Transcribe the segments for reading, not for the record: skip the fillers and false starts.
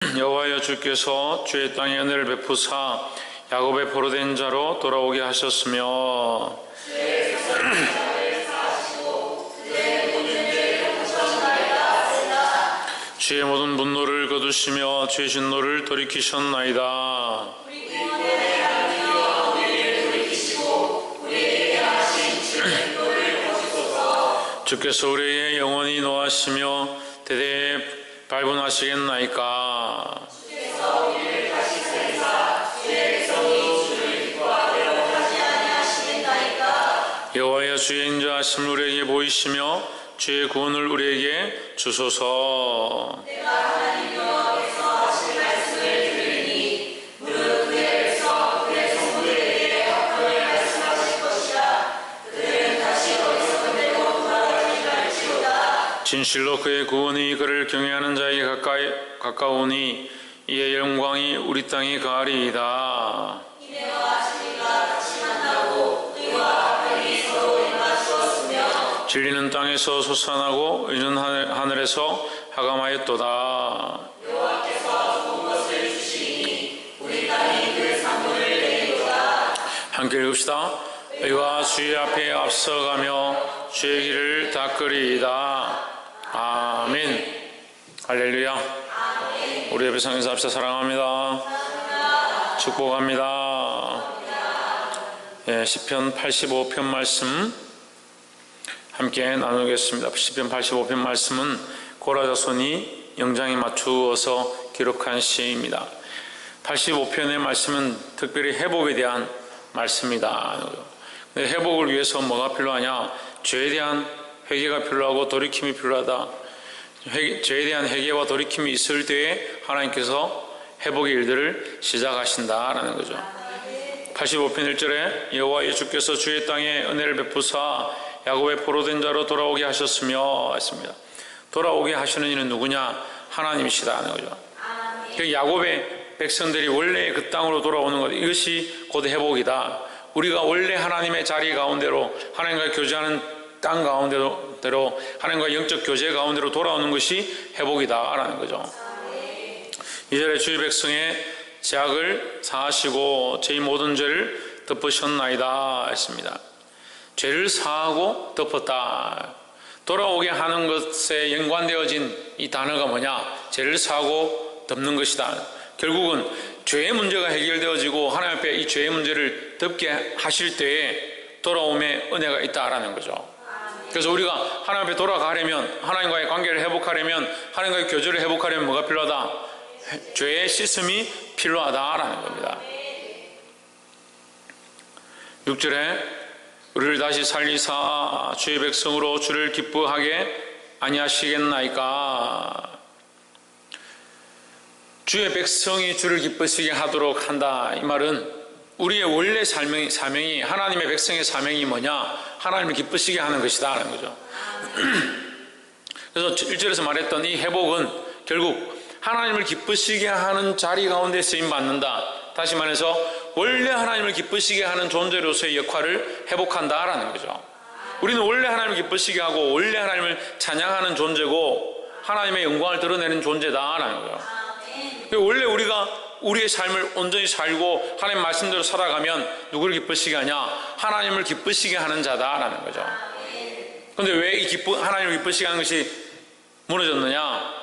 여호와여 주께서 주의 땅에 은혜를 베푸사 야곱의 포로된 자로 돌아오게 하셨으며 주의 모든 분노를 거두시며 주의 진노를 돌이키셨나이다. 주께서 우리에게 영원히 노하시며 대대에 발분하시겠나이까. 여호와여 주의 인자하심을 우리에게 보이시며 주의 구원을 우리에게 주소서. 내가 하나님 여호와께서 하신 말씀을 들으니 무릇 그에게서 그의 성도에게 합당히 말씀하실 것이라. 그들은 다시 어디서 내고 돌아가리라 할지로다. 진실로 그의 구원이 그를 경외하는 자에게 가까우니 이의 영광이 우리 땅에 가리이다. 진리는 땅에서 솟아나고 의는 하늘에서 하감하였도다. 여호와께서 좋은 것을 주시니 우리 땅이 그 상분을 내리도다. 함께 읽읍시다. 의와 주의 앞에 앞서가며 주의 길을 닦으리이다. 아멘. 할렐루야. 아멘. 우리 예배 상에서 합시다. 사랑합니다. 사랑합니다. 축복합니다. 예, 시편 85편 말씀 함께 나누겠습니다. 시편 85편 말씀은 고라 자손이 영장에 맞추어서 기록한 시입니다. 85편의 말씀은 특별히 회복에 대한 말씀이다. 회복을 위해서 뭐가 필요하냐? 죄에 대한 회개가 필요하고 돌이킴이 필요하다. 죄에 대한 회개와 돌이킴이 있을 때에 하나님께서 회복의 일들을 시작하신다라는 거죠. 85편 1절에 여호와의 주께서 주의 땅에 은혜를 베푸사 야곱의 포로된 자로 돌아오게 하셨으며 했습니다. 돌아오게 하시는 이는 누구냐? 하나님이시다는 거죠. 그 야곱의 백성들이 원래 그 땅으로 돌아오는 것, 이것이 곧 회복이다. 우리가 원래 하나님의 자리 가운데로, 하나님과 교제하는 땅 가운데로, 하나님과 영적 교제 가운데로 돌아오는 것이 회복이다라는 거죠. 2절에 주의 백성의 죄악을 사하시고 저희 모든 죄를 덮으셨나이다 했습니다. 죄를 사하고 덮었다. 돌아오게 하는 것에 연관되어진 이 단어가 뭐냐? 죄를 사하고 덮는 것이다. 결국은 죄의 문제가 해결되어지고 하나님 앞에 이 죄의 문제를 덮게 하실 때에 돌아옴의 은혜가 있다라는 거죠. 그래서 우리가 하나님 앞에 돌아가려면, 하나님과의 관계를 회복하려면, 하나님과의 교제를 회복하려면 뭐가 필요하다? 죄의 씻음이 필요하다라는 겁니다. 6절에 우리를 다시 살리사 주의 백성으로 주를 기뻐하게 아니하시겠나이까. 주의 백성이 주를 기쁘시게 하도록 한다. 이 말은 우리의 원래 사명이 하나님의 백성의 사명이 뭐냐? 하나님을 기쁘시게 하는 것이다 라는 거죠. 그래서 1절에서 말했던 이 회복은 결국 하나님을 기쁘시게 하는 자리 가운데 쓰임받는다. 다시 말해서 원래 하나님을 기쁘시게 하는 존재로서의 역할을 회복한다라는 거죠. 우리는 원래 하나님을 기쁘시게 하고 원래 하나님을 찬양하는 존재고 하나님의 영광을 드러내는 존재다라는 거죠. 원래 우리가 우리의 삶을 온전히 살고 하나님 말씀대로 살아가면 누구를 기쁘시게 하냐? 하나님을 기쁘시게 하는 자다라는 거죠. 그런데 왜 이 하나님을 기쁘시게 하는 것이 무너졌느냐?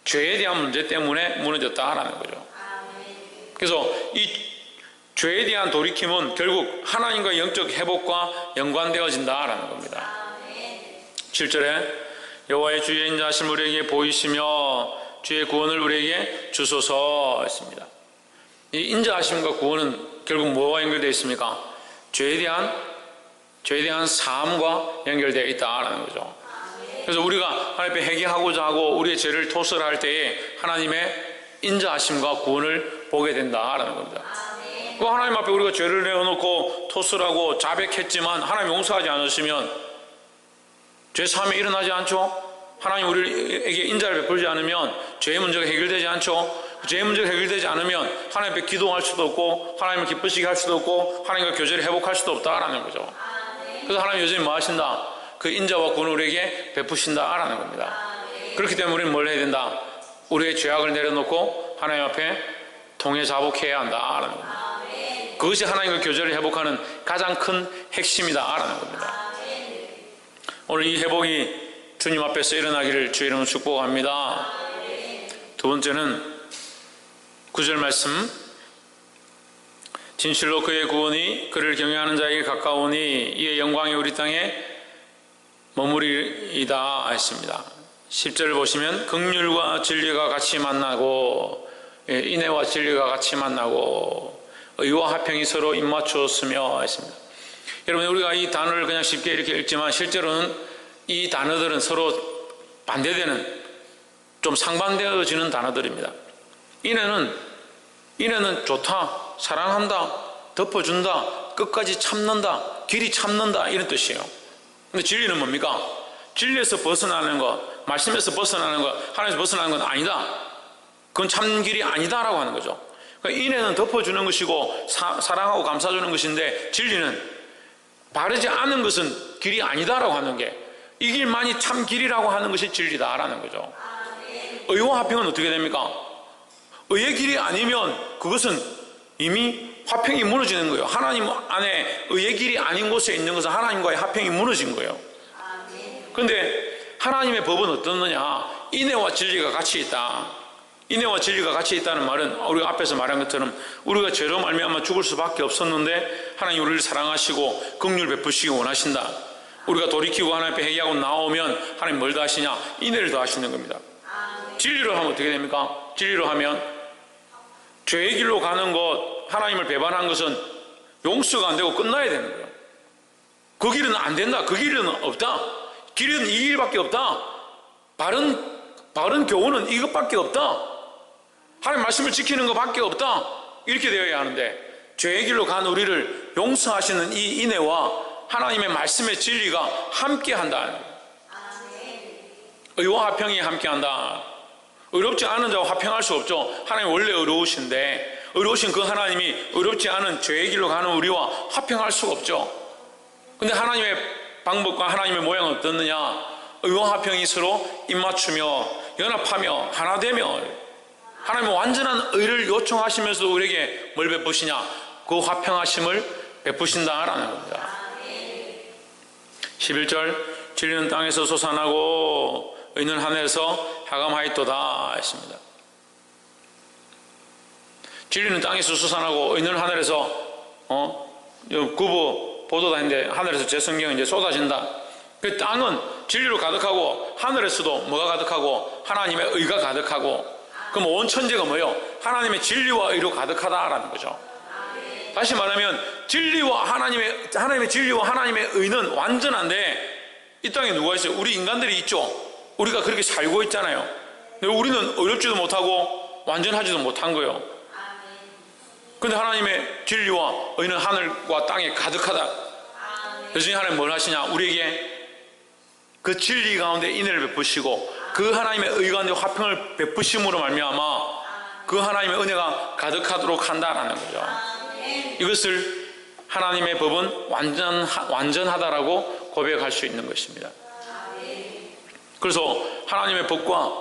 죄에 대한 문제 때문에 무너졌다라는 거죠. 그래서 이 죄에 대한 돌이킴은 결국 하나님과 영적 회복과 연관되어진다라는 겁니다. 7절에 여호와의 주의 인자하심 우리에게 보이시며 주의 구원을 우리에게 주소서 했습니다. 이 인자하심과 구원은 결국 뭐와 연결되어 있습니까? 죄에 대한 사함과 연결되어 있다라는 거죠. 그래서 우리가 하나님 앞에 회개하고자 하고 우리의 죄를 토설할 때에 하나님의 인자하심과 구원을 보게 된다라는 겁니다. 그 하나님 앞에 우리가 죄를 내어놓고 토설하고 자백했지만 하나님 용서하지 않으시면 죄 사함이 일어나지 않죠? 하나님 우리에게 인자를 베풀지 않으면 죄의 문제가 해결되지 않죠? 죄의 문제가 해결되지 않으면 하나님 앞에 기도할 수도 없고 하나님을 기쁘시게 할 수도 없고 하나님과 교제를 회복할 수도 없다라는 거죠. 그래서 하나님 여전히 뭐 하신다? 그 인자와 구원을 우리에게 베푸신다라는 겁니다. 그렇기 때문에 우리는 뭘 해야 된다? 우리의 죄악을 내려놓고 하나님 앞에 통회자복해야 한다라는 겁니다. 그것이 하나님과 교제를 회복하는 가장 큰 핵심이다라는 겁니다. 오늘 이 회복이 주님 앞에서 일어나기를 주의 이름으로 축복합니다. 두 번째는 9절 말씀, 진실로 그의 구원이 그를 경외하는 자에게 가까우니 이의 영광이 우리 땅에 머무리이다 했습니다. 10절을 보시면 긍휼과 진리가 같이 만나고, 인애와 진리가 같이 만나고 의와 화평이 서로 입맞추었으며 했습니다. 여러분, 우리가 이 단어를 그냥 쉽게 이렇게 읽지만 실제로는 이 단어들은 서로 반대되는, 좀 상반되어지는 단어들입니다. 인애는 좋다, 사랑한다, 덮어준다, 끝까지 참는다, 길이 참는다, 이런 뜻이에요. 근데 진리는 뭡니까? 진리에서 벗어나는 것, 말씀에서 벗어나는 것, 하나님에서 벗어나는 건 아니다. 그건 참 길이 아니다라고 하는 거죠. 그러니까 인애는 덮어주는 것이고 사랑하고 감싸주는 것인데, 진리는 바르지 않은 것은 길이 아니다라고 하는 게, 이 길만이 참 길이라고 하는 것이 진리다라는 거죠. 의와 화평은 어떻게 됩니까? 의의 길이 아니면 그것은 이미 화평이 무너지는 거예요. 하나님 안에 의의 길이 아닌 곳에 있는 것은 하나님과의 화평이 무너진 거예요. 그런데 하나님의 법은 어떻느냐? 인애와 진리가 같이 있다. 인애와 진리가 같이 있다는 말은 우리가 앞에서 말한 것처럼 우리가 죄로 말미암아 죽을 수밖에 없었는데 하나님 우리를 사랑하시고 긍휼 베푸시기 원하신다. 우리가 돌이키고 하나님 앞에 회개하고 나오면 하나님 뭘 더하시냐? 인애를 더하시는 겁니다. 진리로 하면 어떻게 됩니까? 진리로 하면 죄의 길로 가는 것, 하나님을 배반한 것은 용서가 안 되고 끝나야 되는 거예요. 그 길은 안 된다. 그 길은 없다. 길은 이 길밖에 없다. 바른 교훈은 이것밖에 없다. 하나님 말씀을 지키는 것밖에 없다. 이렇게 되어야 하는데, 죄의 길로 간 우리를 용서하시는 이 인애와 하나님의 말씀의 진리가 함께한다. 의와 화평이 함께한다. 의롭지 않은 자와 화평할 수 없죠. 하나님 원래 의로우신데, 의로우신 그 하나님이 의롭지 않은 죄의 길로 가는 우리와 화평할 수가 없죠. 근데 하나님의 방법과 하나님의 모양은 어떻느냐? 의와 화평이 서로 입맞추며 연합하며 하나 되며, 하나님은 완전한 의를 요청하시면서 우리에게 뭘 베푸시냐? 그 화평하심을 베푸신다라는 겁니다. 11절, 진리는 땅에서 솟아나고 의는 하늘에서 하감하였도다 했습니다. 진리는 땅에서 솟아나고 의는 하늘에서 구보 보도다 했는데 하늘에서 제 성경은 이제 쏟아진다. 그 땅은 진리로 가득하고 하늘에서도 뭐가 가득하고 하나님의 의가 가득하고, 그럼 온 천지가 뭐예요? 하나님의 진리와 의로 가득하다라는 거죠. 다시 말하면 하나님의 진리와 하나님의 의는 완전한데, 이 땅에 누가 있어요? 우리 인간들이 있죠. 우리가 그렇게 살고 있잖아요. 근데 우리는 어렵지도 못하고 완전하지도 못한 거예요. 근데 하나님의 진리와 의는 하늘과 땅에 가득하다. 그래서 하나님 뭘 하시냐? 우리에게 그 진리 가운데 인애를 베푸시고 그 하나님의 의 가운데 화평을 베푸심으로 말미암아 그 하나님의 은혜가 가득하도록 한다라는 거죠. 이것을 하나님의 법은 완전하다라고 고백할 수 있는 것입니다. 그래서 하나님의 법과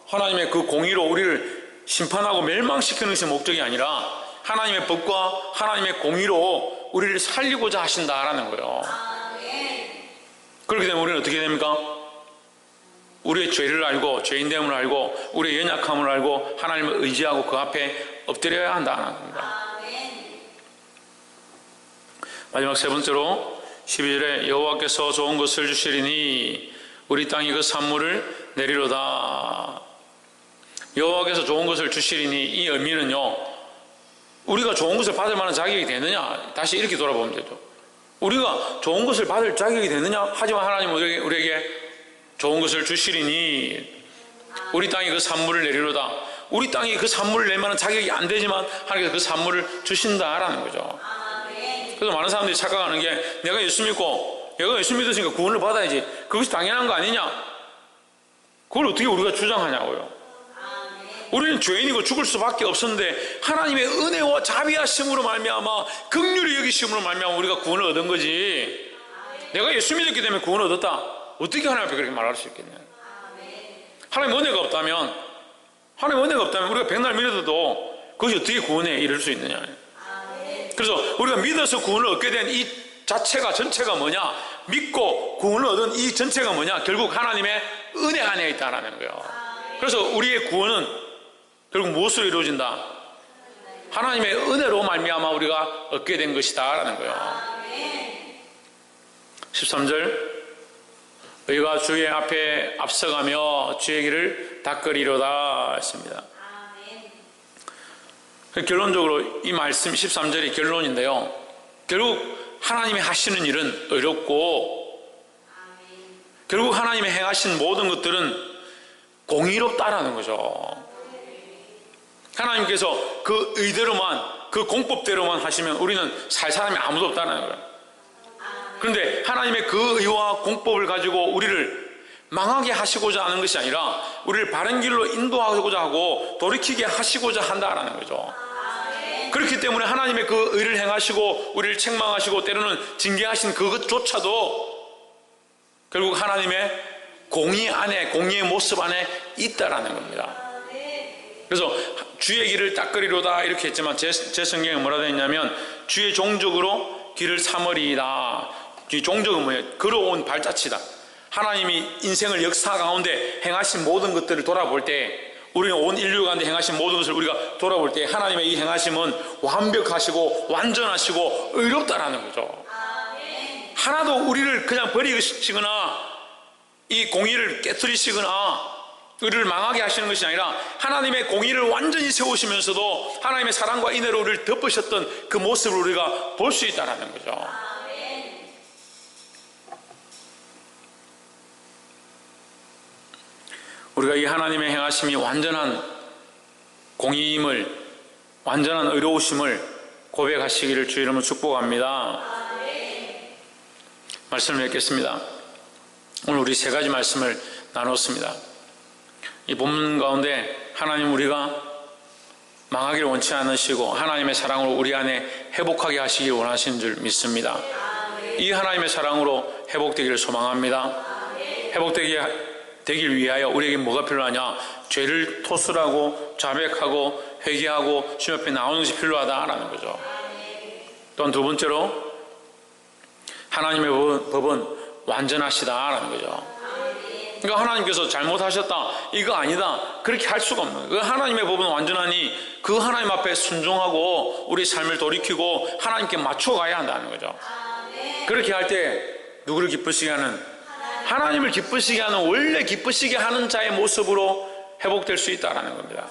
하나님의 그 공의로 우리를 심판하고 멸망시키는 것이 목적이 아니라 하나님의 법과 하나님의 공의로 우리를 살리고자 하신다라는 거예요. 그렇게 되면 우리는 어떻게 됩니까? 우리의 죄를 알고 죄인됨을 알고 우리의 연약함을 알고 하나님을 의지하고 그 앞에 엎드려야 한다는 겁니다. 마지막 세 번째로 12절에 여호와께서 좋은 것을 주시리니 우리 땅이 그 산물을 내리로다. 여호와께서 좋은 것을 주시리니 이 의미는요, 우리가 좋은 것을 받을 만한 자격이 되느냐, 다시 이렇게 돌아보면 되죠. 우리가 좋은 것을 받을 자격이 되느냐? 하지만 하나님은 우리에게 좋은 것을 주시리니 우리 땅이 그 산물을 내리로다. 우리 땅이 그 산물을 낼 만한 자격이 안 되지만 하나님께서 그 산물을 주신다라는 거죠. 그래서 많은 사람들이 착각하는 게, 내가 예수 믿으니까 구원을 받아야지, 그것이 당연한 거 아니냐? 그걸 어떻게 우리가 주장하냐고요. 우리는 죄인이고 죽을 수밖에 없었는데 하나님의 은혜와 자비하심으로 말미암아 긍휼히 여기심으로 말미암아 우리가 구원을 얻은 거지. 내가 예수 믿었기 때문에 구원을 얻었다, 어떻게 하나님 앞에 그렇게 말할 수 있겠냐? 하나님 은혜가 없다면 하나님의 은혜가 없다면 우리가 백날 믿어도 그것이 어떻게 구원에 이를 수 있느냐. 그래서 우리가 믿어서 구원을 얻게 된 이 자체가 전체가 뭐냐, 믿고 구원을 얻은 이 전체가 뭐냐, 결국 하나님의 은혜 안에 있다라는 거예요. 그래서 우리의 구원은 결국 무엇으로 이루어진다? 하나님의 은혜로 말미암아 우리가 얻게 된 것이다 라는 거예요. 13절, 너희가 주의 앞에 앞서가며 주의 길을 닦으리로다 했습니다. 결론적으로 이 말씀 13절이 결론인데요, 결국 하나님이 하시는 일은 어렵고 결국 하나님이 행하신 모든 것들은 공의롭다라는 거죠. 하나님께서 그 의대로만, 그 공법대로만 하시면 우리는 살 사람이 아무도 없다는 거예요. 그런데 하나님의 그 의와 공법을 가지고 우리를 망하게 하시고자 하는 것이 아니라 우리를 바른 길로 인도하고자 하고 돌이키게 하시고자 한다라는 거죠. 그렇기 때문에 하나님의 그 의를 행하시고 우리를 책망하시고 때로는 징계하신 그것조차도 결국 하나님의 공의 안에, 공의의 모습 안에 있다라는 겁니다. 그래서 주의 길을 닦으리로다 이렇게 했지만 제 성경에 뭐라 되어 있냐면 주의 종족으로 길을 삼으리이다. 이 종족은 뭐예요? 걸어온 발자취다. 하나님이 인생을 역사 가운데 행하신 모든 것들을 돌아볼 때, 우리는 온 인류 가운데 행하신 모든 것을 우리가 돌아볼 때 하나님의 이 행하심은 완벽하시고 완전하시고 의롭다라는 거죠. 하나도 우리를 그냥 버리시거나 이 공의를 깨뜨리시거나 우리를 망하게 하시는 것이 아니라 하나님의 공의를 완전히 세우시면서도 하나님의 사랑과 인애로 우리를 덮으셨던 그 모습을 우리가 볼 수 있다는 거죠. 우리가 이 하나님의 행하심이 완전한 공의임을, 완전한 의로우심을 고백하시기를 주의 이름으로 축복합니다. 말씀을 맺겠습니다. 오늘 우리 세 가지 말씀을 나눴습니다. 이 본문 가운데 하나님, 우리가 망하기를 원치 않으시고 하나님의 사랑으로 우리 안에 회복하게 하시길 원하시는 줄 믿습니다. 이 하나님의 사랑으로 회복되기를 소망합니다. 회복되길 위하여 우리에게 뭐가 필요하냐? 죄를 토설하고 자백하고 회개하고 주님 앞에 나오는 것이 필요하다라는 거죠. 또한 두 번째로 하나님의 법은 완전하시다라는 거죠. 그러니까 하나님께서 잘못하셨다, 이거 아니다, 그렇게 할 수가 없는 거예요. 하나님의 법은 완전하니 그 하나님 앞에 순종하고 우리 삶을 돌이키고 하나님께 맞춰가야 한다는 거죠. 그렇게 할 때 누구를 기쁘시게 하는, 하나님을 기쁘시게 하는, 원래 기쁘시게 하는 자의 모습으로 회복될 수 있다는 겁니다.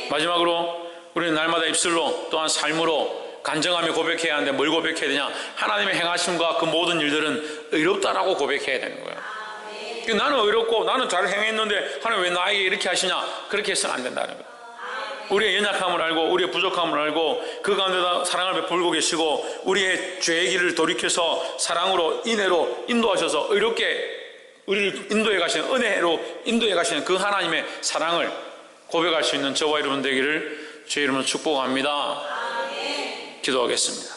마지막으로 우리는 날마다 입술로 또한 삶으로 간증하며 고백해야 하는데 뭘 고백해야 되냐? 하나님의 행하심과 그 모든 일들은 의롭다라고 고백해야 되는 거예요. 나는 의롭고 나는 잘 행했는데 하나님 왜 나에게 이렇게 하시냐? 그렇게 해서는 안 된다는 거예요. 우리의 연약함을 알고 우리의 부족함을 알고 그 가운데다 사랑을 베풀고 계시고 우리의 죄의 길을 돌이켜서 사랑으로 인애로 인도하셔서 의롭게 우리를 인도해 가시는, 은혜로 인도해 가시는 그 하나님의 사랑을 고백할 수 있는 저와 여러분 되기를 주의 이름으로 축복합니다. 기도하겠습니다.